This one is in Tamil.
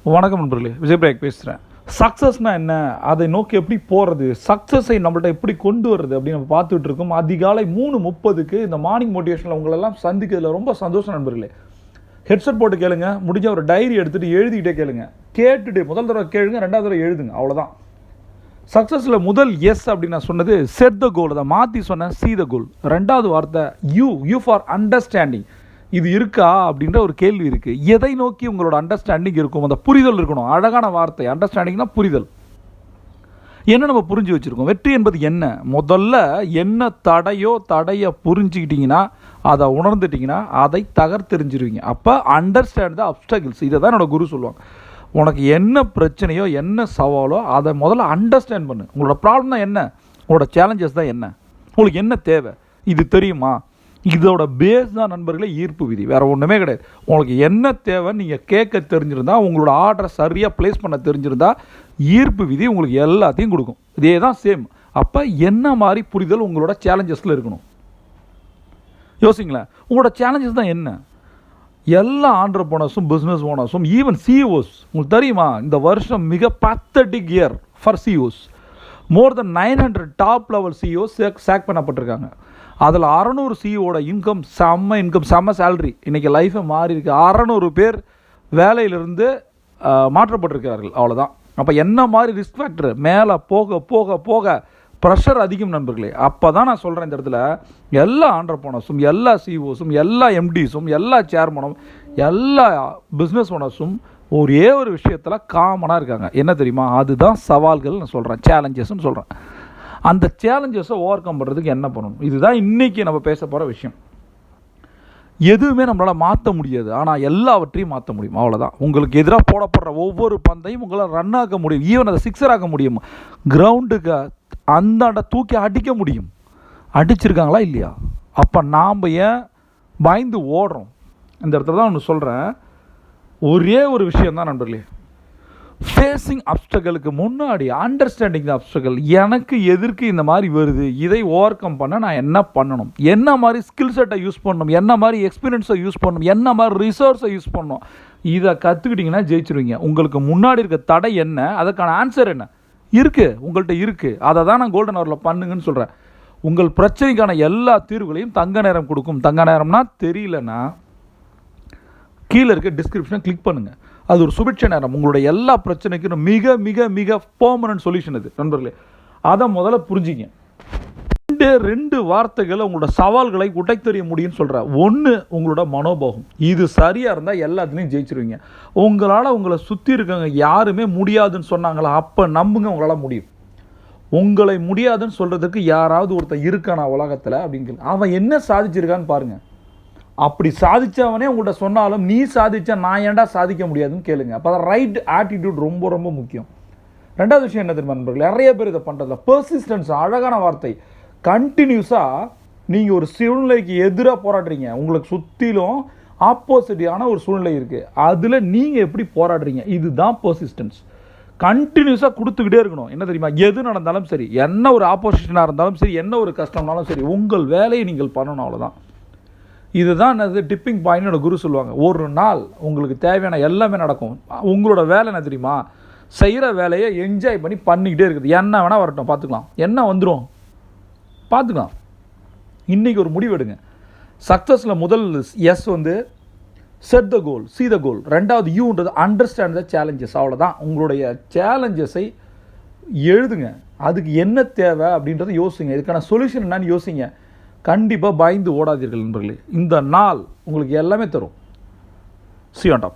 வணக்கம் நண்பர்களே, விஜய் பிரேக் பேசுகிறேன். சக்ஸஸ்னால் என்ன, அதை நோக்கி எப்படி போகிறது, சக்ஸஸை நம்மள்ட்ட எப்படி கொண்டு வர்றது அப்படின்னு நம்ம பார்த்துட்டு இருக்கோம். அதிகாலை 3:30க்கு இந்த மார்னிங் மோட்டிவேஷனில் உங்களெல்லாம் சந்திக்கிறதுல ரொம்ப சந்தோஷம் நண்பர்களே. ஹெட்செட் போட்டு கேளுங்க, முடிஞ்ச ஒரு டைரி எடுத்துகிட்டு எழுதிக்கிட்டே கேளுங்க. கேட்டுட்டு முதல் தடவை கேளுங்க, ரெண்டாவது தடவை எழுதுங்க, அவ்வளோதான். சக்ஸஸில் முதல் எஸ் அப்படின்னு நான் சொன்னது செட் த கோல், அதை மாற்றி சொன்னேன் சி த கோல். ரெண்டாவது வார்த்தை யூ ஃபார் அண்டர்ஸ்டாண்டிங். இது இருக்கா அப்படின்ற ஒரு கேள்வி இருக்குது. எதை நோக்கி உங்களோட அண்டர்ஸ்டாண்டிங் இருக்கும், அந்த புரிதல் இருக்கணும். அழகான வார்த்தை அண்டர்ஸ்டாண்டிங்னா புரிதல். என்ன நம்ம புரிஞ்சு வச்சுருக்கோம், வெற்றி என்பது என்ன, முதல்ல என்ன தடையை புரிஞ்சுக்கிட்டிங்கன்னா, அதை உணர்ந்துட்டிங்கன்னா அதை தகர்த்தெறிஞ்சிருவீங்க. அப்போ அண்டர்ஸ்டாண்ட் த அப்டக்கிள்ஸ். இதை தான் என்னோட குரு சொல்லுவாங்க. உனக்கு என்ன பிரச்சனையோ என்ன சவாலோ அதை முதல்ல அண்டர்ஸ்டாண்ட் பண்ணு. உங்களோட ப்ராப்ளம் தான் என்ன, உங்களோட சேலஞ்சஸ் தான் என்ன, உங்களுக்கு என்ன தேவை, இது தெரியுமா. இதோட பேஸ் தான் நண்பர்களே ஈர்ப்பு விதி, வேறு ஒன்றுமே கிடையாது. உங்களுக்கு என்ன தேவைன்னு நீங்கள் கேட்க தெரிஞ்சிருந்தா, உங்களோட ஆர்டரை சரியாக ப்ளேஸ் பண்ண தெரிஞ்சிருந்தா, ஈர்ப்பு விதி உங்களுக்கு எல்லாத்தையும் கொடுக்கும். இதே தான் சேம். அப்போ என்ன மாதிரி புரிதல் உங்களோட சேலஞ்சஸில் இருக்கணும் யோசிங்களேன். உங்களோட சேலஞ்சஸ் தான் என்ன. எல்லா ஆண்டர்பிரனர்ஸும் பிஸ்னஸ் ஓனர்ஸும் ஈவன் சிஇஓஸ், உங்களுக்கு தெரியுமா இந்த வருஷம் மிக pathetic year for CEOs. More than 900 top level CEOs sack பண்ணப்பட்டிருக்காங்க. அதில் 600 சிஇஓட இன்கம் செம்ம சேலரி. இன்றைக்கி லைஃபை மாறி இருக்கு. 600 பேர் வேலையிலிருந்து மாற்றப்பட்டிருக்கிறார்கள், அவ்வளோதான். அப்போ என்ன மாதிரி ரிஸ்க் ஃபேக்டர் மேலே போக போக போக ப்ரெஷர் அதிகம் நண்பர்களே. அப்போ தான் நான் சொல்கிறேன், இந்த இடத்துல எல்லா ஆண்டர்பிரனர்ஸும் எல்லா சிஇஓஸும் எல்லா எம்டிஸும் எல்லா சேர்மனும் எல்லா பிஸ்னஸ் ஓனர்ஸும் ஒரே ஒரு விஷயத்தில் காமனாக இருக்காங்க. என்ன தெரியுமா, அதுதான் சவால்கள் நான் சொல்கிறேன், சேலஞ்சஸ்ன்னு சொல்கிறேன். அந்த சேலஞ்சஸை ஓவர் கம் பண்ணுறதுக்கு என்ன பண்ணணும், இதுதான் இன்றைக்கி நம்ம பேச போகிற விஷயம். எதுவுமே நம்மளால் மாற்ற முடியாது, ஆனால் எல்லாவற்றையும் மாற்ற முடியும், அவ்வளோதான். உங்களுக்கு எதிராக போடப்படுற ஒவ்வொரு பந்தையும் உங்களால் ரன் ஆக்க முடியும், ஈவன் அதை சிக்ஸர் ஆக்க முடியும், கிரவுண்டுக்கு அந்தாண்ட தூக்கி அடிக்க முடியும். அடிச்சிருக்காங்களா இல்லையா. அப்போ நாம் ஏன் பயந்து ஓடுறோம். இந்த இடத்துல தான் ஒன்று சொல்கிறேன், ஒரே ஒரு விஷயந்தான் நண்பர்களே. ஃபேஸிங் அப்டக்கிளுக்கு முன்னாடி அண்டர்ஸ்டாண்டிங் த அப்டக்கிள். எனக்கு எதற்கு இந்த மாதிரி வருது, இதை ஓவர் கம் பண்ண நான் என்ன பண்ணணும், என்ன மாதிரி ஸ்கில் செட்டை யூஸ் பண்ணணும், என்ன மாதிரி எக்ஸ்பீரியன்ஸை யூஸ் பண்ணணும், என்ன மாதிரி ரிசோர்ஸை யூஸ் பண்ணணும். இதை கற்றுக்கிட்டிங்கன்னா ஜெயிச்சிருவீங்க. உங்களுக்கு முன்னாடி இருக்க தடை என்ன, அதுக்கான ஆன்சர் என்ன இருக்குது உங்கள்கிட்ட இருக்குது. அதை தான் நான் கோல்டன் ஹவரில் பண்ணுங்கன்னு சொல்கிறேன். உங்கள் பிரச்சனைக்கான எல்லா தீர்வுகளையும் தங்க நேரம் கொடுக்கும். தங்க நேரம்னா தெரியலன்னா கீழே இருக்க டிஸ்கிரிப்ஷனை கிளிக் பண்ணுங்கள். அது ஒரு சுபிட்ச நேரம். உங்களுடைய எல்லா பிரச்சனைக்கும் மிக மிக மிக பெர்மனன்ட் சொல்யூஷன் இது நண்பர்களே. அதை முதல்ல புரிஞ்சிங்க. ரெண்டு வார்த்தைகளை உங்களோட சவால்களை உடைத்தெறிய முடியும்னு சொல்கிறேன். ஒன்று உங்களோட மனோபாவம். இது சரியாக இருந்தால் எல்லாத்துலேயும் ஜெயிச்சிருவீங்க. உங்களால் உங்களை சுற்றி இருக்கவங்க யாருமே முடியாதுன்னு சொன்னாங்களா, அப்போ நம்புங்க உங்களால் முடியும். உங்களை முடியாதுன்னு சொல்கிறதுக்கு யாராவது ஒருத்தர் இருக்கானா உலகத்தில் அப்படின்னு அவன் என்ன சாதிச்சிருக்கான்னு பாருங்கள். அப்படி சாதித்தவனே உங்கள்கிட்ட சொன்னாலும் நீ சாதிச்சா நான் ஏன்டா சாதிக்க முடியாதுன்னு கேளுங்க. அப்போ தான் ரைட் ஆட்டிடியூட் ரொம்ப ரொம்ப முக்கியம். ரெண்டாவது விஷயம் என்ன தெரியுமா நண்பர்கள், நிறைய பேர் இதை பண்ணுறதில்ல. பெர்சிஸ்டன்ஸ், அழகான வார்த்தை. கண்டினியூஸாக நீங்கள் ஒரு சூழ்நிலைக்கு எதிராக போராடுறீங்க, உங்களுக்கு சுற்றிலும் ஆப்போசிட்டான ஒரு சூழ்நிலை இருக்குது, அதில் நீங்கள் எப்படி போராடுறீங்க, இதுதான் பெர்சிஸ்டன்ஸ். கண்டினியூஸாக கொடுத்துக்கிட்டே இருக்கணும். என்ன தெரியுமா, எது நடந்தாலும் சரி, என்ன ஒரு ஆப்போசிஷனாக இருந்தாலும் சரி, என்ன ஒரு கஷ்டம்னாலும் சரி, உங்கள் வேலையை நீங்கள் பண்ணணும், அவ்வளோதான். இதுதான் என்னது டிப்பிங் பாயிண்ட்னோட குரு சொல்லுவாங்க. ஒரு நாள் உங்களுக்கு தேவையான எல்லாமே நடக்கும். உங்களோட வேலை என்ன தெரியுமா, செய்கிற வேலையை என்ஜாய் பண்ணிக்கிட்டே இருக்குது. என்ன வேணால் வரட்டும், பார்த்துக்கலாம், என்ன வந்துடும் பார்த்துக்கலாம். இன்றைக்கி ஒரு முடிவு எடுங்க. சக்ஸஸில் முதல் எஸ் வந்து set the goal, see the கோல். ரெண்டாவது யூன்றது அண்டர்ஸ்டாண்ட் த சேலஞ்சஸ், அவ்வளோதான். உங்களுடைய சேலஞ்சஸை எழுதுங்க, அதுக்கு என்ன தேவை அப்படின்றத யோசிங்க, இதுக்கான சொல்யூஷன் என்னன்னு யோசிங்க. கண்டிப்பாக பயந்து ஓடாதீர்கள் நண்பர்களே. இந்த நாள் உங்களுக்கு எல்லாமே தரும். See you on top.